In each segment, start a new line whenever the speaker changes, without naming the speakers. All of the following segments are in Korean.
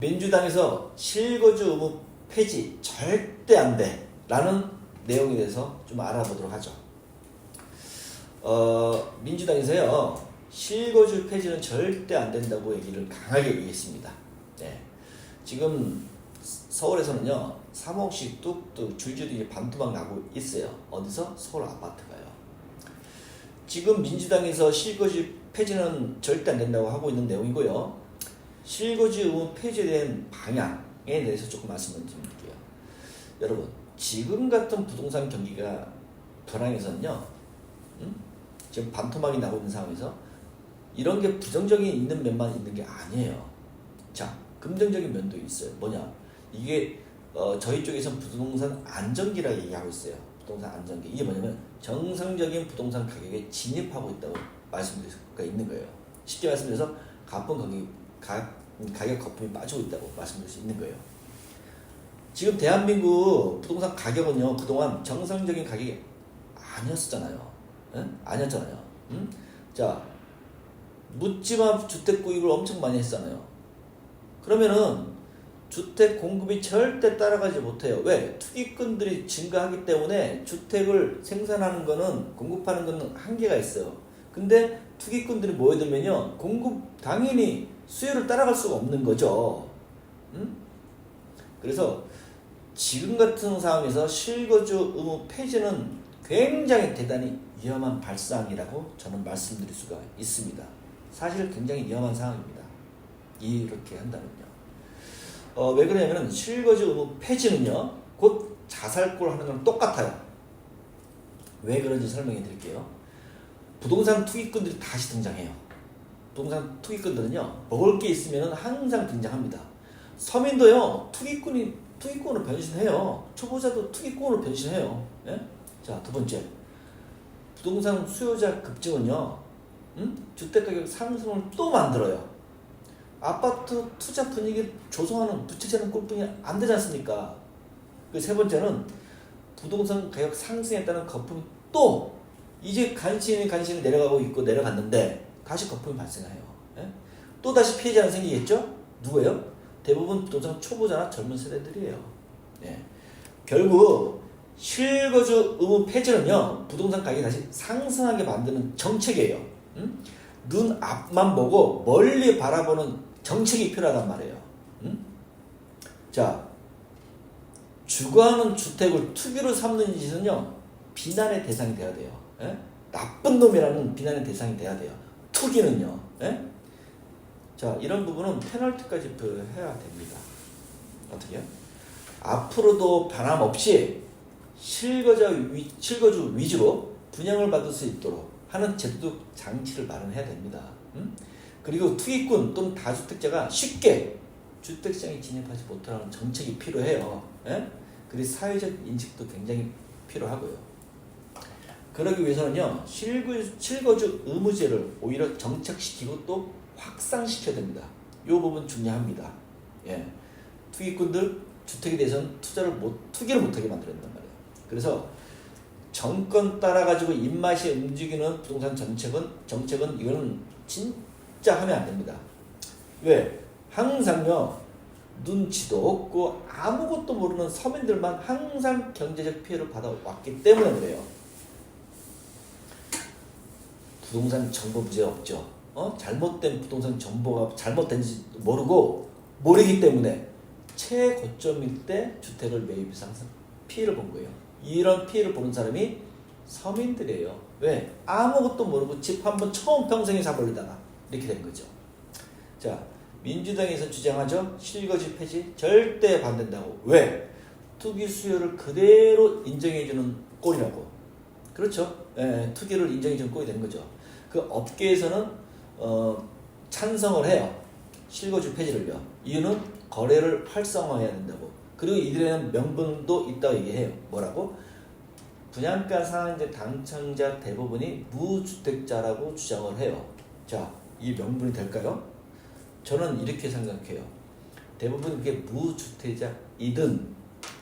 민주당에서 실거주 의무 폐지 절대 안 돼 라는 내용에 대해서 좀 알아보도록 하죠. 민주당에서요 실거주 폐지는 절대 안 된다고 얘기를 강하게 얘기했습니다. 네. 지금 서울에서는요 3억씩 뚝뚝 줄줄이 반토막 나고 있어요. 어디서? 서울 아파트가요. 지금 민주당에서 실거주 폐지는 절대 안 된다고 하고 있는 내용이고요. 실거주 의무 폐지에 대한 방향에 대해서 조금 말씀을 드릴게요. 여러분, 지금 같은 부동산 경기가 변화에서는요, 지금 반토막이 나고 있는 상황에서 이런 게 부정적인 있는 면만 있는 게 아니에요. 자, 긍정적인 면도 있어요. 뭐냐? 이게 저희 쪽에서는 부동산 안정기라고 얘기하고 있어요. 부동산 안정기. 이게 뭐냐면 정상적인 부동산 가격에 진입하고 있다고 말씀드릴 수가 있는 거예요. 쉽게 말씀드려서 가격 거품이 빠지고 있다고 말씀드릴 수 있는 거예요. 지금 대한민국 부동산 가격은요 그동안 정상적인 가격이 아니었잖아요. 아니었잖아요. 자, 묻지마 주택 구입을 엄청 많이 했잖아요. 그러면은 주택 공급이 절대 따라가지 못해요. 왜? 투기꾼들이 증가하기 때문에 주택을 생산하는 거는 공급하는 거는 한계가 있어요. 근데 투기꾼들이 모여들면요 공급 당연히 수요를 따라갈 수가 없는 거죠. 그래서 지금 같은 상황에서 실거주 의무 폐지는 굉장히 대단히 위험한 발상이라고 저는 말씀드릴 수가 있습니다. 사실 굉장히 위험한 상황입니다. 이렇게 한다면요. 왜 그러냐면 실거주 의무 폐지는요 곧 자살골 하는 거랑 똑같아요. 왜 그런지 설명해 드릴게요. 부동산 투기꾼들이 다시 등장해요. 부동산 투기꾼들은요 먹을 게 있으면 항상 등장합니다. 서민도요 투기꾼으로 변신해요. 초보자도 투기꾼으로 변신해요. 예? 자, 두 번째, 부동산 수요자 급증은요 주택가격 상승을 또 만들어요. 아파트 투자 분위기를 조성하는 부채질하는 꼴뿐이 안 되지 않습니까? 그 세 번째는 부동산 가격 상승에 따른 거품이 또 이제 간신히 내려가고 있고 내려갔는데 다시 거품이 발생해요. 예? 또 다시 피해자는 생기겠죠? 누구예요? 대부분 부동산 초보자나 젊은 세대들이에요. 예. 결국 실거주 의무 폐지는요 부동산 가격이 다시 상승하게 만드는 정책이에요. 눈 앞만 보고 멀리 바라보는 정책이 필요하단 말이에요. 자, 주거하는 주택을 투기로 삼는 짓은요 비난의 대상이 돼야 돼요. 예? 나쁜 놈이라는 비난의 대상이 돼야 돼요. 투기는요. 예? 자, 이런 부분은 페널티까지 해야 됩니다. 어떻게요? 앞으로도 변함없이 실거주 위주로 분양을 받을 수 있도록 하는 제도적 장치를 마련해야 됩니다. 그리고 투기꾼 또는 다주택자가 쉽게 주택시장에 진입하지 못하는 정책이 필요해요. 예? 그리고 사회적 인식도 굉장히 필요하고요. 그러기 위해서는요 실거주 의무제를 오히려 정착시키고 또 확산시켜야 됩니다. 이 부분 중요합니다. 예. 투기꾼들 주택에 대해서는 투기를 못하게 만들어야 된단 말이에요. 그래서 정권 따라가지고 입맛이 움직이는 부동산 정책은 이거는 진짜 하면 안 됩니다. 왜? 항상요 눈치도 없고 아무것도 모르는 서민들만 항상 경제적 피해를 받아왔기 때문에 그래요. 부동산 정보 문제 없죠. 잘못된 부동산 정보가 잘못된지 모르기 때문에 최고점일 때 주택을 매입해서 항상 피해를 본 거예요. 이런 피해를 보는 사람이 서민들이에요. 왜? 아무것도 모르고 집 한번 처음 평생에 사버리다가 이렇게 된 거죠. 자, 민주당에서 주장하죠. 실거주 폐지 절대 반대한다고. 왜? 투기 수요를 그대로 인정해주는 꼴이라고. 그렇죠. 예, 투기를 인정해주는 꼴이 되는 거죠. 그 업계에서는 찬성을 해요. 실거주 폐지를요. 이유는 거래를 활성화해야 된다고. 그리고 이들에는 명분도 있다고 얘기해요. 뭐라고? 분양가 상한제 당첨자 대부분이 무주택자라고 주장을 해요. 자, 이 명분이 될까요? 저는 이렇게 생각해요. 대부분 그게 무주택자이든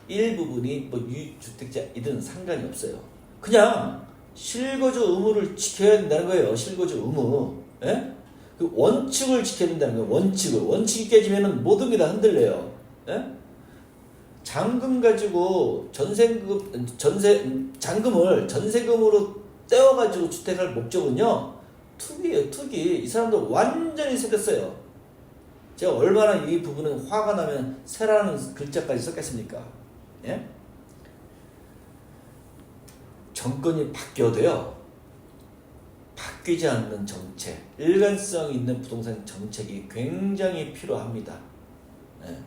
일부분이 뭐 유주택자이든 상관이 없어요. 그냥 실거주 의무를 지켜야 된다는 거예요. 실거주 의무. 예? 그 원칙을 지켜야 된다는 거예요. 원칙이 깨지면은 모든 게 다 흔들려요. 예? 잔금 가지고 잔금을 전세금으로 떼어가지고 주택할 목적은요, 투기예요, 투기. 이 사람들 완전히 새겼어요. 제가 얼마나 이 부분은 화가 나면 세라는 글자까지 썼겠습니까? 예? 정권이 바뀌어도요, 바뀌지 않는 정책, 일관성 있는 부동산 정책이 굉장히 필요합니다. 예.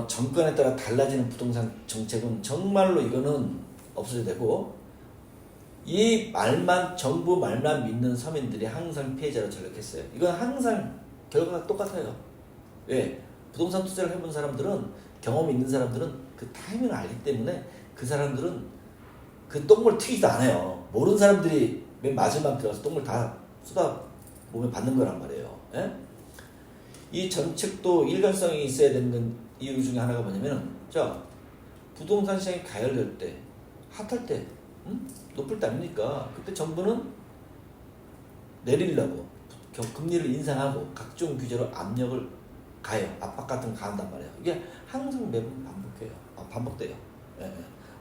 정권에 따라 달라지는 부동산 정책은 정말로 이거는 없어져야 되고, 이 말만, 정부 말만 믿는 서민들이 항상 피해자로 전락했어요. 이건 항상 결과가 똑같아요. 왜? 부동산 투자를 해본 사람들은, 경험이 있는 사람들은 그 타이밍을 알기 때문에 그 사람들은 그 똥을 튀기지도 않아요. 모르는 사람들이 맨 마지막 들어가서 똥을 다 쏟아 몸에 받는 거란 말이에요. 예? 이 정책도 일관성이 있어야 되는 이유 중에 하나가 뭐냐면, 자, 부동산 시장이 가열될 때, 핫할 때, 높을 때 아닙니까? 그때 정부는 내리려고 금리를 인상하고 각종 규제로 압력을 가해요. 압박 같은 거 가한단 말이에요. 이게 항상 매번 반복돼요. 예.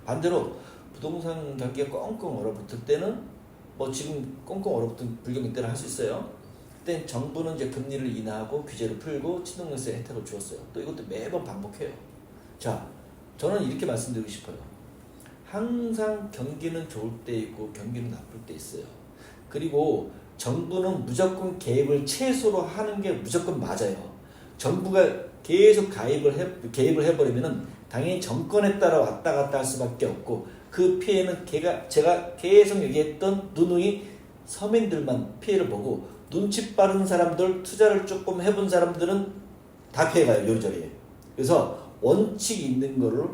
반대로 부동산 경기가 꽁꽁 얼어붙을 때는, 뭐 지금 꽁꽁 얼어붙은 불경기 때는 할 수 있어요. 그때 정부는 이제 금리를 인하하고 규제를 풀고 친동열세 혜택을 주었어요. 또 이것도 매번 반복해요. 자, 저는 이렇게 말씀드리고 싶어요. 항상 경기는 좋을 때 있고 경기는 나쁠 때 있어요. 그리고 정부는 무조건 개입을 최소로 하는 게 무조건 맞아요. 정부가 계속 개입을 해버리면은 당연히 정권에 따라 왔다 갔다 할 수밖에 없고, 그 피해는 제가 계속 얘기했던 누누이 서민들만 피해를 보고, 눈치 빠른 사람들, 투자를 조금 해본 사람들은 다 피해가요, 요리조리. 그래서 원칙이 있는 거를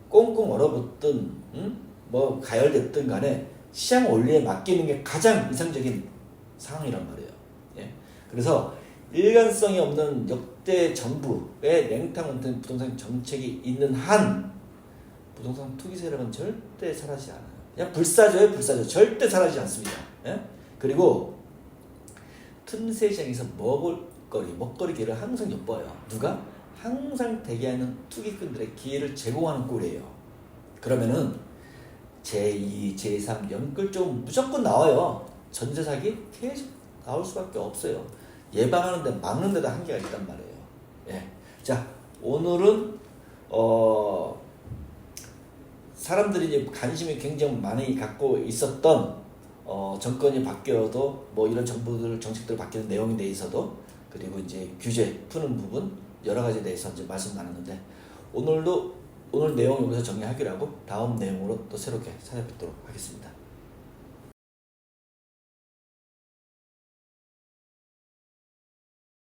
꽁꽁 얼어붙든, 뭐 가열됐든 간에 시장 원리에 맡기는 게 가장 이상적인 상황이란 말이에요. 예? 그래서 일관성이 없는 역대 정부의 냉탕 부동산 정책이 있는 한, 부동산 투기 세력은 절대 사라지지 않아요. 그냥 불사조예요. 절대 사라지지 않습니다. 예? 그리고 틈새 시장에서 먹거리 기회를 항상 엿봐요. 누가? 항상 대기하는 투기꾼들의 기회를 제공하는 꼴이에요. 그러면은 제2, 제3, 연끌 쪽 무조건 나와요. 전세 사기 계속 나올 수밖에 없어요. 예방하는데 막는 데도 한계가 있단 말이에요. 예. 자, 오늘은 사람들이 이제 관심이 굉장히 많이 갖고 있었던, 정권이 바뀌어도 뭐 이런 정책들 바뀌는 내용에 대해서도, 그리고 이제 규제 푸는 부분 여러 가지에 대해서 이제 말씀 나눴는데, 오늘 내용 여기서 정리하기로 하고 다음 내용으로 또 새롭게 찾아뵙도록 하겠습니다.